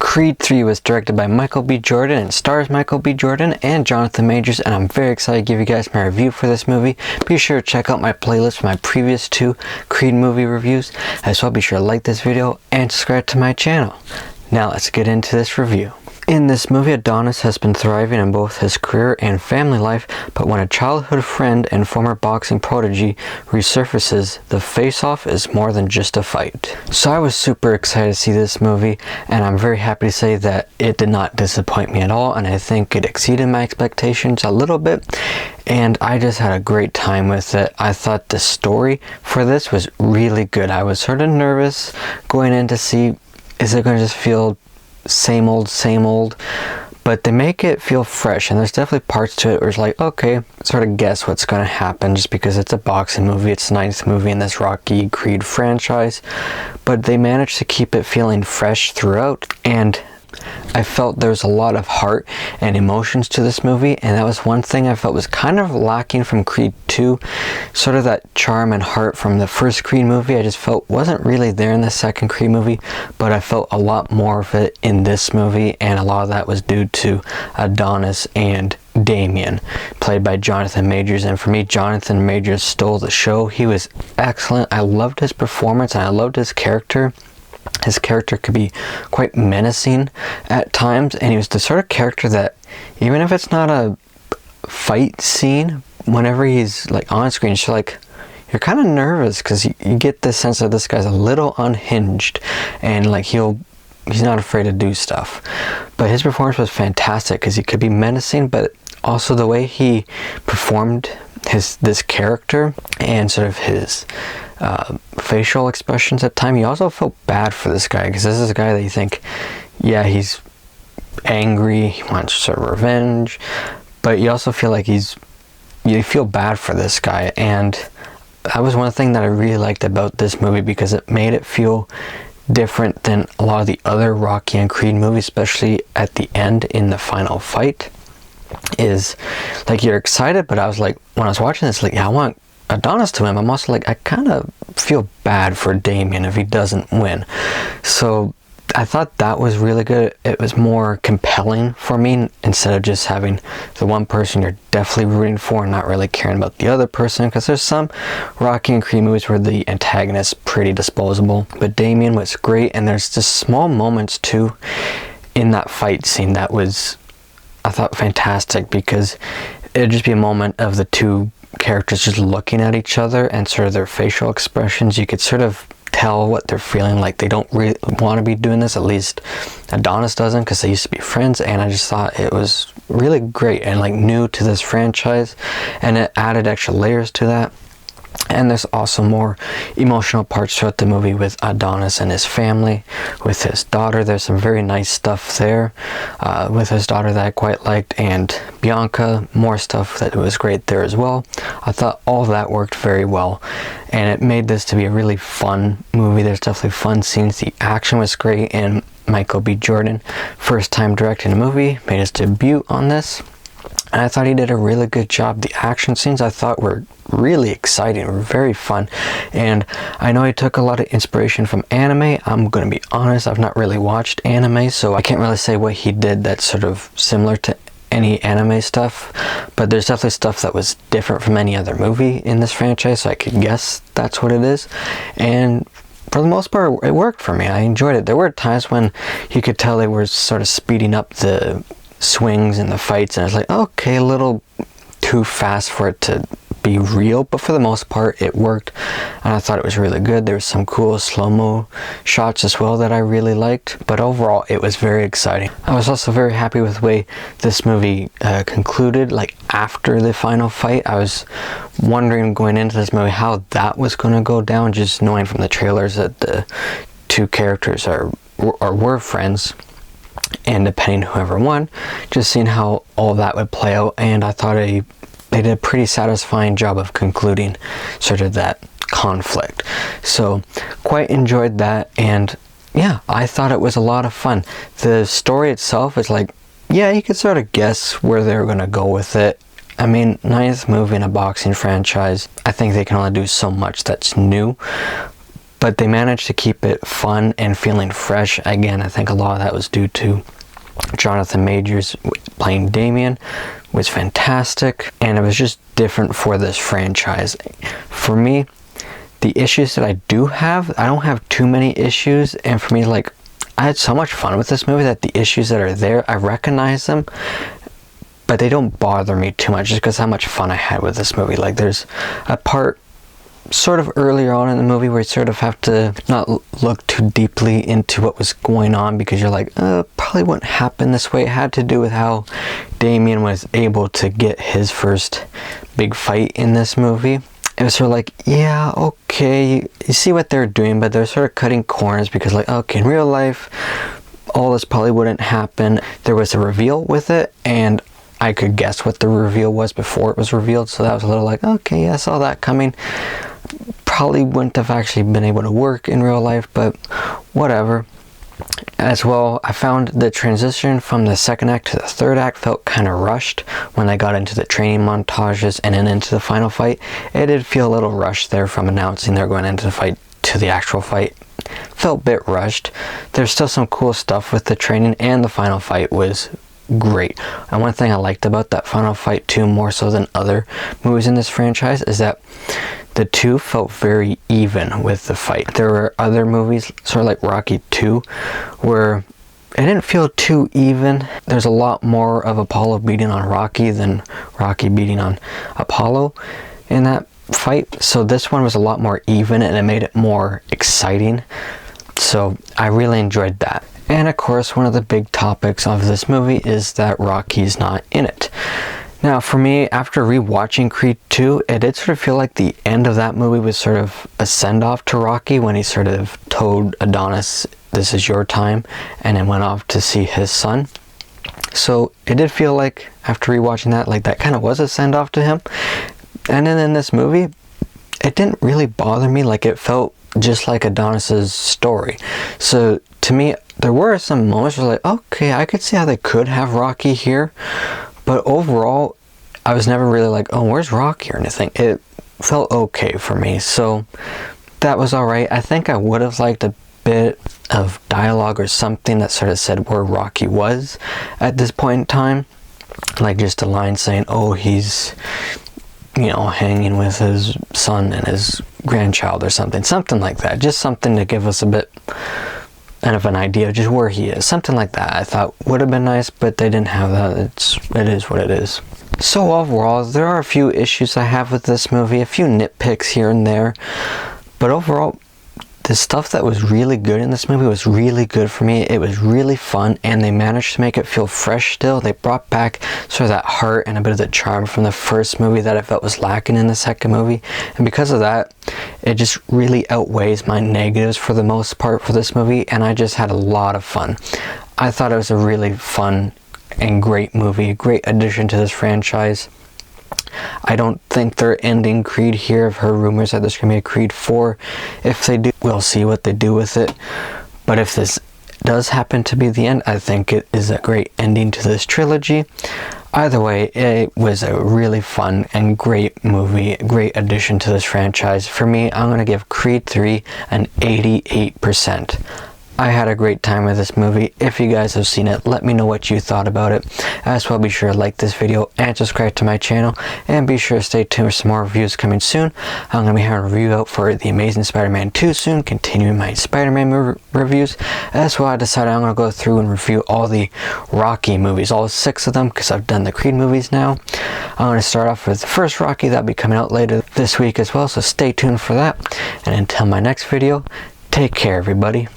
Creed 3 was directed by Michael B. Jordan and stars Michael B. Jordan and Jonathan Majors, and I'm very excited to give you guys my review for this movie. Be sure to check out my playlist for my previous 2 Creed movie reviews. As well, be sure to like this video and subscribe to my channel. Now let's get into this review. In this movie, Adonis has been thriving in both his career and family life, but when a childhood friend and former boxing prodigy resurfaces, the face-off is more than just a fight. So I was super excited to see this movie, and I'm very happy to say that it did not disappoint me at all, and I think it exceeded my expectations a little bit, and I just had a great time with it. I thought the story for this was really good. I was sort of nervous going in to see, is it going to just feel same old, but they make it feel fresh, and there's definitely parts to it where it's like, okay, sort of guess what's going to happen just because it's a boxing movie. It's the 9th movie in this Rocky Creed franchise, but they managed to keep it feeling fresh throughout, and I felt there was a lot of heart and emotions to this movie, and that was one thing I felt was kind of lacking from Creed 2. Sort of that charm and heart from the first Creed movie I just felt wasn't really there in the second Creed movie, but I felt a lot more of it in this movie, and a lot of that was due to Adonis and Damien, played by Jonathan Majors. And for me, Jonathan Majors stole the show. He was excellent. I loved his performance, and I loved his character. His character could be quite menacing at times, and he was the sort of character that, even if it's not a fight scene, whenever he's like on screen, it's like you're kind of nervous because you get this sense that this guy's a little unhinged, and like he's not afraid to do stuff. But his performance was fantastic because he could be menacing, but also the way he performed this character and sort of his facial expressions at time, you also felt bad for this guy, because this is a guy that you think, yeah, he's angry, he wants sort of revenge, but you also feel like you feel bad for this guy. And that was one thing that I really liked about this movie, because it made it feel different than a lot of the other Rocky and Creed movies, especially at the end in the final fight. Is like, you're excited, but I was like, when I was watching this, like, yeah, I want Adonis to win. I'm also like, I kind of feel bad for Damien if he doesn't win. So I thought that was really good. It was more compelling for me, instead of just having the one person you're definitely rooting for and not really caring about the other person, because there's some Rocky and Creed movies where the antagonist's pretty disposable, but Damien was great. And there's just small moments too in that fight scene that was, I thought, fantastic, because it'd just be a moment of the two characters just looking at each other and sort of their facial expressions. You could sort of tell what they're feeling, like they don't really want to be doing this. At least Adonis doesn't, because they used to be friends, and I just thought it was really great and like new to this franchise, and it added extra layers to that. And there's also more emotional parts throughout the movie with Adonis and his family, with his daughter. There's some very nice stuff there with his daughter that I quite liked, and Bianca, more stuff that was great there as well. I thought all of that worked very well, and it made this to be a really fun movie. There's definitely fun scenes. The action was great, and Michael B. Jordan, first time directing a movie, made his debut on this. And I thought he did a really good job. The action scenes I thought were really exciting, were very fun. And I know he took a lot of inspiration from anime. I'm going to be honest, I've not really watched anime, so I can't really say what he did that's sort of similar to any anime stuff. But there's definitely stuff that was different from any other movie in this franchise, so I could guess that's what it is. And for the most part, it worked for me. I enjoyed it. There were times when you could tell they were sort of speeding up the swings and the fights, and I was like, okay, a little too fast for it to be real, but for the most part it worked, and I thought it was really good. There was some cool slow-mo shots as well that I really liked, but overall it was very exciting. I was also very happy with the way this movie concluded. Like, after the final fight, I was wondering going into this movie how that was going to go down, just knowing from the trailers that the two characters were friends, and depending whoever won, just seeing how all that would play out. And I thought they did a pretty satisfying job of concluding sort of that conflict. So quite enjoyed that, and yeah, I thought it was a lot of fun. The story itself is like, yeah, you could sort of guess where they're going to go with it. I mean, 9th movie in a boxing franchise, I think they can only do so much that's new. but they managed to keep it fun and feeling fresh. Again, I think a lot of that was due to Jonathan Majors playing Damien was fantastic, and it was just different for this franchise. For me, the issues that I do have, I don't have too many issues, and for me, like, I had so much fun with this movie that the issues that are there, I recognize them, but they don't bother me too much just because how much fun I had with this movie. Like, there's a part sort of earlier on in the movie where you sort of have to not look too deeply into what was going on, because you're like, probably wouldn't happen this way. It had to do with how Damien was able to get his first big fight in this movie. It was sort of like, yeah, okay, you see what they're doing, but they're sort of cutting corners, because like, okay, in real life, all this probably wouldn't happen. There was a reveal with it, and I could guess what the reveal was before it was revealed, so that was a little like, okay, yeah, I saw that coming. Probably wouldn't have actually been able to work in real life, but whatever. As well, I found the transition from the second act to the third act felt kind of rushed when I got into the training montages and then into the final fight. It did feel a little rushed there, from announcing they're going into the fight to the actual fight. Felt a bit rushed. There's still some cool stuff with the training, and the final fight was great. And one thing I liked about that final fight too, more so than other movies in this franchise, is that the two felt very even with the fight. There were other movies, sort of like Rocky 2, where it didn't feel too even. There's a lot more of Apollo beating on Rocky than Rocky beating on Apollo in that fight. So this one was a lot more even, and it made it more exciting. So I really enjoyed that. And of course, one of the big topics of this movie is that Rocky's not in it. Now, for me, after rewatching Creed 2, it did sort of feel like the end of that movie was sort of a send-off to Rocky, when he sort of told Adonis, this is your time, and then went off to see his son. So it did feel like, after rewatching that, like that kind of was a send-off to him. And then in this movie, it didn't really bother me. Like, it felt just like Adonis's story. So to me, there were some moments where like, okay, I could see how they could have Rocky here. But overall, I was never really like, oh, where's Rocky or anything. It felt okay for me, so that was alright. I think I would have liked a bit of dialogue or something that sort of said where Rocky was at this point in time. Like just a line saying, oh, he's, you know, hanging with his son and his grandchild or something. Something like that. Just something to give us a bit of an idea of just where he is. Something like that I thought would have been nice, but they didn't have that. It is what it is. So overall, there are a few issues I have with this movie, a few nitpicks here and there, but overall, the stuff that was really good in this movie was really good for me. It was really fun, and they managed to make it feel fresh still. They brought back sort of that heart and a bit of the charm from the first movie that I felt was lacking in the second movie. And because of that, it just really outweighs my negatives for the most part for this movie, and I just had a lot of fun. I thought it was a really fun and great movie, a great addition to this franchise. I don't think they're ending Creed here. I've heard rumors that there's going to be a Creed 4. If they do, we'll see what they do with it. But if this does happen to be the end, I think it is a great ending to this trilogy. Either way, it was a really fun and great movie, great addition to this franchise. For me, I'm going to give Creed 3 an 88%. I had a great time with this movie. If you guys have seen it, let me know what you thought about it. As well, be sure to like this video and subscribe to my channel, and be sure to stay tuned for some more reviews coming soon. I'm going to be having a review out for The Amazing Spider-Man 2 soon, continuing my Spider-Man reviews. As well, I decided I'm going to go through and review all the Rocky movies, all 6 of them, because I've done the Creed movies now. I'm going to start off with the first Rocky. That'll be coming out later this week as well, so stay tuned for that. And until my next video, take care, everybody.